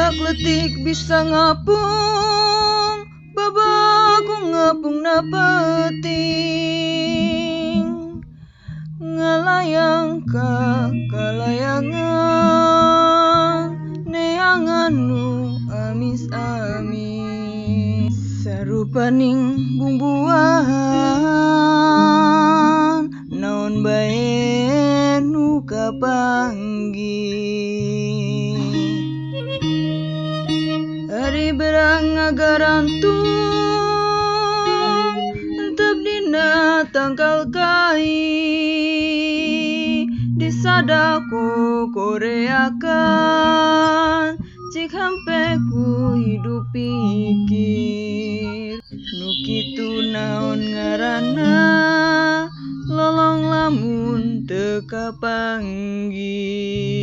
Sak letik bisa ngapung, babaku ngapung na peting. Ngalayang ka kalayangan, neangan nu amis-amis. Sarupaning bumbuahan, naon bae nu kapanggih. Ari berang ngagarantung, tep dina tangkal kai. Disadako koreakan, cik hampe ku hidup pikir. Nu kitu naon ngaranna, lolong lamun teu kapanggih.